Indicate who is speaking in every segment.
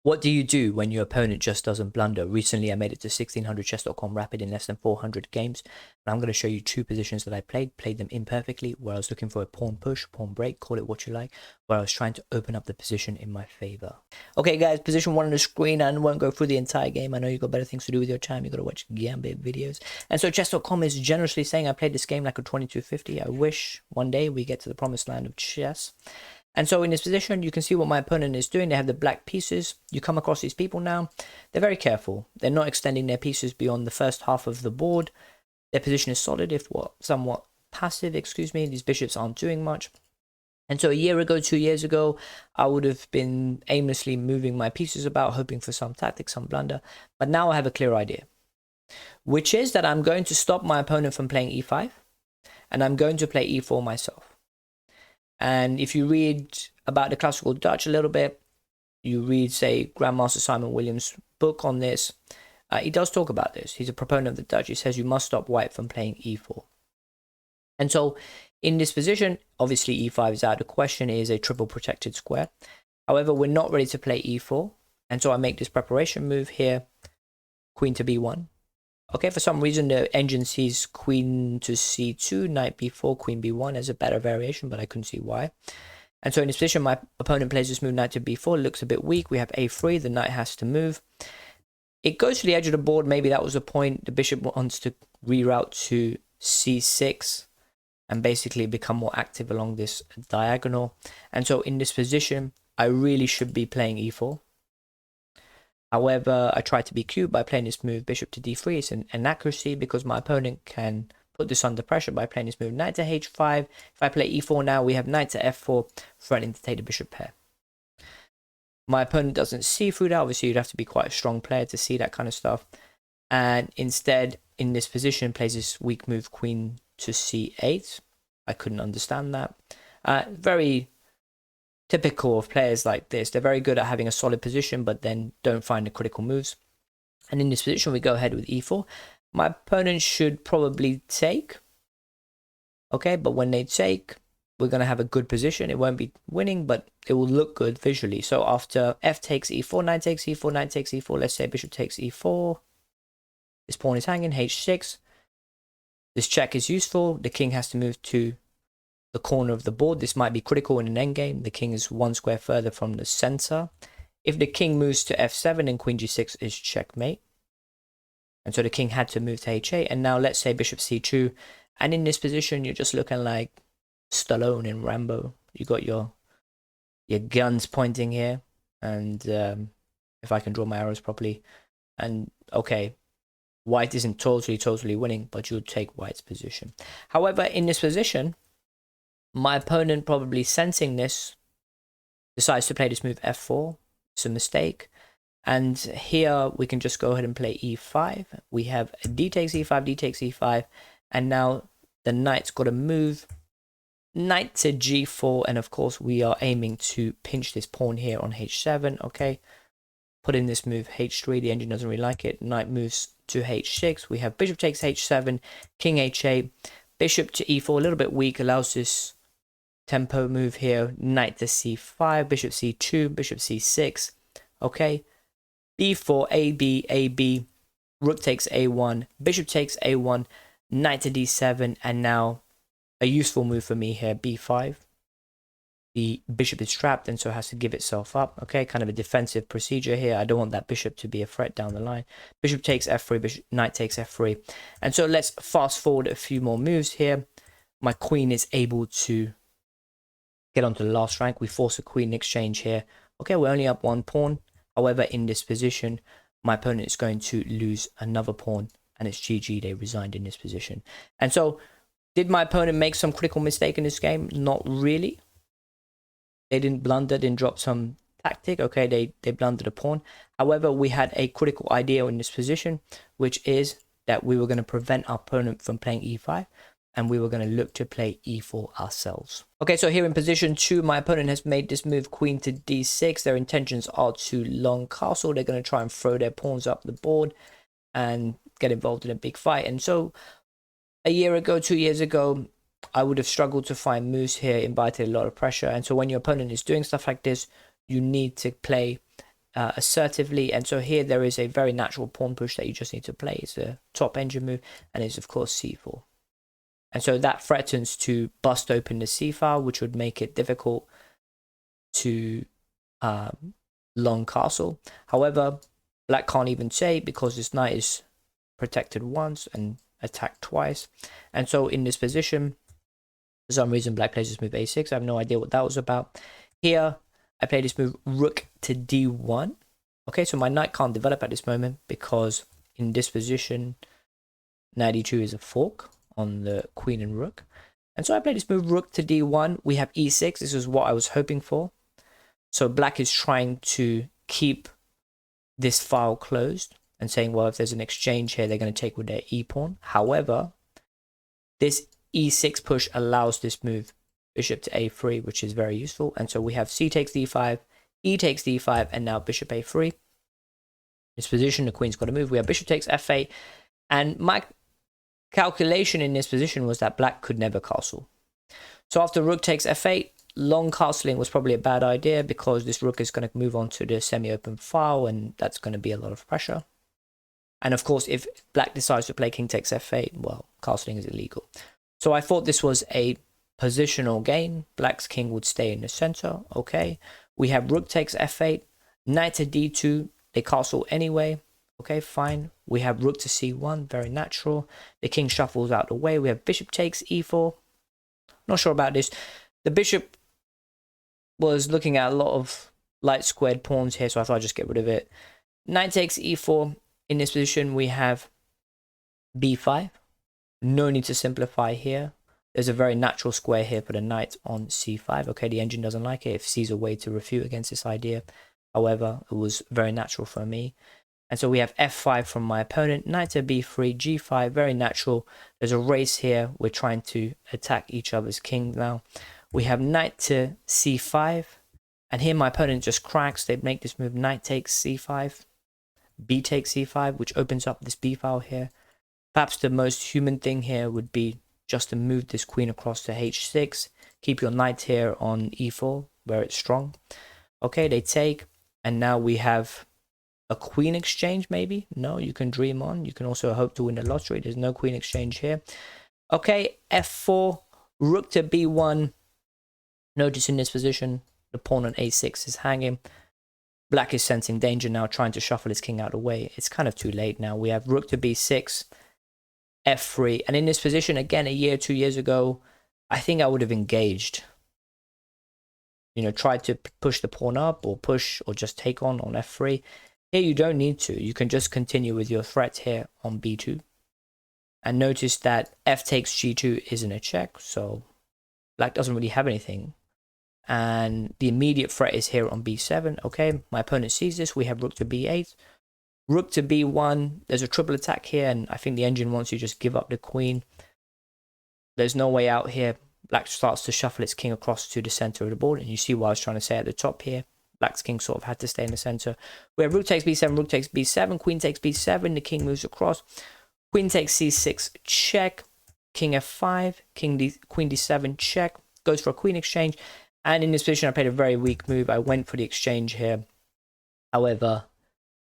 Speaker 1: What do you do when your opponent just doesn't blunder? Recently, I made it to 1600chess.com rapid in less than 400 games. And I'm going to show you two positions that I played them imperfectly, where I was looking for a pawn push, pawn break, call it what you like, where I was trying to open up the position in my favor. Okay, guys, position 1 on the screen. I won't go through the entire game. I know you've got better things to do with your time. You've got to watch Gambit videos. And so chess.com is generously saying I played this game like a 2250. I wish one day we get to the promised land of chess. And so in this position, you can see what my opponent is doing. They have the black pieces. You come across these people now. They're very careful. They're not extending their pieces beyond the first half of the board. Their position is solid, if somewhat passive, excuse me. These bishops aren't doing much. And so a year ago, 2 years ago, I would have been aimlessly moving my pieces about, hoping for some tactic, some blunder. But now I have a clear idea, which is that I'm going to stop my opponent from playing e5, and I'm going to play e4 myself. And if you read about the classical Dutch a little bit, you read, say, Grandmaster Simon Williams' book on this, he does talk about this. He's a proponent of the Dutch. He says you must stop white from playing e4. And so in this position, obviously e5 is out of the question. It is a triple protected square. However, we're not ready to play e4. And so I make this preparation move here, queen to b1. Okay, for some reason, the engine sees queen to c2, knight b4, queen b1 as a better variation, but I couldn't see why. And so in this position, my opponent plays this move, knight to b4. It looks a bit weak. We have a3. The knight has to move. It goes to the edge of the board. Maybe that was the point. The bishop wants to reroute to c6 and basically become more active along this diagonal. And so in this position, I really should be playing e4. However, I try to be cute by playing this move bishop to d3. It's an inaccuracy because my opponent can put this under pressure by playing this move knight to h5. If I play e4 now, we have knight to f4, threatening to take the bishop pair. My opponent doesn't see through that. Obviously, you'd have to be quite a strong player to see that kind of stuff. And instead, in this position, plays this weak move queen to c8. I couldn't understand that. Very typical of players like this. They're very good at having a solid position, but then don't find the critical moves. And in this position, we go ahead with e4. My opponent should probably take. Okay, but when they take, we're going to have a good position. It won't be winning, but it will look good visually. So after f takes e4, knight takes e4, knight takes e4, let's say bishop takes e4. This pawn is hanging, h6. This check is useful. The king has to move to the corner of the board. This might be critical in an endgame. The king is one square further from the center. If the king moves to f7, then queen g6 is checkmate. And so the king had to move to h8. And now let's say bishop c2. And in this position, you're just looking like Stallone in Rambo. You got your guns pointing here. And if I can draw my arrows properly. And okay, white isn't totally winning, but you'll take white's position. However, in this position, my opponent, probably sensing this, decides to play this move f4. It's a mistake. And here we can just go ahead and play e5. We have d takes e5, d takes e5. And now the knight's got to move. Knight to g4. And of course, we are aiming to pinch this pawn here on h7. Okay. Put in this move h3. The engine doesn't really like it. Knight moves to h6. We have bishop takes h7, king h8, bishop to e4. A little bit weak. Allows this tempo move here, knight to c5, bishop c2, bishop c6, okay, b4, ab, rook takes a1, bishop takes a1, knight to d7, and now a useful move for me here, b5. The bishop is trapped and so has to give itself up, okay, kind of a defensive procedure here. I don't want that bishop to be a threat down the line. Bishop takes f3, knight takes f3, and so let's fast forward a few more moves here. My queen is able to get onto the last rank. We force a queen exchange here. Okay, we're only up one pawn. However, in this position, my opponent is going to lose another pawn, and it's GG. They resigned in this position. And so, did my opponent make some critical mistake in this game? Not really. They didn't blunder, didn't drop some tactic. Okay, they blundered a pawn. However, we had a critical idea in this position, which is that we were going to prevent our opponent from playing e5. And we were going to look to play e4 ourselves. Okay, so here in position 2, my opponent has made this move queen to d6. Their intentions are to long castle. They're going to try and throw their pawns up the board and get involved in a big fight. And so a year ago, 2 years ago, I would have struggled to find moves here, invited a lot of pressure. And so when your opponent is doing stuff like this, you need to play assertively. And so here there is a very natural pawn push that you just need to play. It's a top engine move, and it's of course c4. And so that threatens to bust open the c file, which would make it difficult to long castle. However, black can't even say, because this knight is protected once and attacked twice. And so in this position, for some reason, black plays this move a6. I have no idea what that was about. Here, I play this move rook to d1. Okay, so my knight can't develop at this moment, because in this position, knight e2 is a fork on the queen and rook. And so I play this move rook to d1. We have e6. This is what I was hoping for. So black is trying to keep this file closed and saying, well, if there's an exchange here, they're going to take with their e-pawn. However, this e6 push allows this move bishop to a3, which is very useful. And so we have c takes d5, e takes d5, and now bishop a3. This position, the queen's got to move. We have bishop takes f8. And my calculation in this position was that black could never castle. So after rook takes f8, long castling was probably a bad idea, because this rook is going to move on to the semi-open file, and that's going to be a lot of pressure. And of course, if black decides to play king takes f8, well, castling is illegal. So I thought this was a positional gain. Black's king would stay in the center. Okay, we have rook takes f8, knight to d2. They castle anyway. Okay, fine. We have rook to c1, very natural. The king shuffles out the way. We have bishop takes e4. Not sure about this. The bishop was looking at a lot of light squared pawns here, so I thought I'd just get rid of it. Knight takes e4. In this position, we have b5. No need to simplify here. There's a very natural square here for the knight on c5. Okay, the engine doesn't like it. It sees a way to refute against this idea. However, it was very natural for me. And so we have f5 from my opponent. Knight to b3, g5, very natural. There's a race here. We're trying to attack each other's king now. We have knight to c5. And here my opponent just cracks. They make this move, knight takes c5, b takes c5, which opens up this b file here. Perhaps the most human thing here would be just to move this queen across to h6. Keep your knight here on e4, where it's strong. Okay, they take. And now we have a queen exchange, maybe? No, you can dream on. You can also hope to win the lottery. There's no queen exchange here. Okay, f4, rook to b1. Notice in this position, the pawn on a6 is hanging. Black is sensing danger now, trying to shuffle his king out of the way. It's kind of too late now. We have rook to b6, f3. And in this position, again, a year, 2 years ago, I think I would have engaged. You know, tried to push the pawn up, or push, or just take on f3. Here you don't need to. You can just continue with your threat here on b2. And notice that f takes g2 isn't a check, so black doesn't really have anything. And the immediate threat is here on b7. Okay, my opponent sees this. We have rook to b8. Rook to b1. There's a triple attack here, and I think the engine wants you to just give up the queen. There's no way out here. Black starts to shuffle its king across to the center of the board, and you see what I was trying to say at the top here. Black's king sort of had to stay in the center. We have rook takes b7, rook takes b7, queen takes b7, the king moves across. Queen takes c6, check. King f5, queen d7, check. Goes for a queen exchange. And in this position, I played a very weak move. I went for the exchange here. However,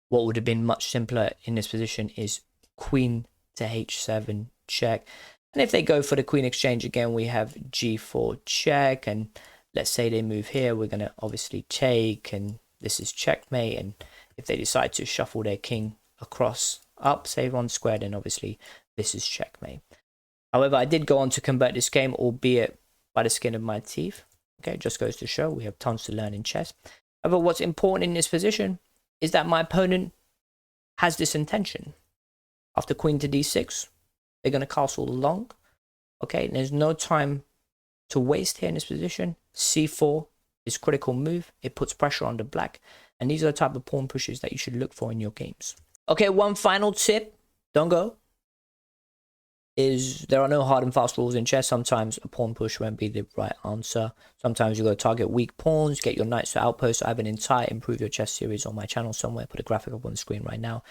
Speaker 1: what would have been much simpler in this position is queen to h7, check. And if they go for the queen exchange again, we have g4, check. And let's say they move here, we're going to obviously take, and this is checkmate. And if they decide to shuffle their king across up, say one square, then obviously this is checkmate. However, I did go on to convert this game, albeit by the skin of my teeth. Okay, it just goes to show we have tons to learn in chess. However, what's important in this position is that my opponent has this intention. After queen to d6, they're going to castle long. Okay, and there's no time to waste here in this position. c4 is critical move. It puts pressure on the black. And these are the type of pawn pushes that you should look for in your games. Okay, one final tip. Don't go. Is there are no hard and fast rules in chess. Sometimes a pawn push won't be the right answer. Sometimes you got to target weak pawns, get your knights to outposts. I have an entire Improve Your Chess series on my channel somewhere. Put a graphic up on the screen right now.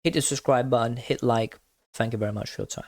Speaker 1: Hit the subscribe button, hit like. Thank you very much for your time.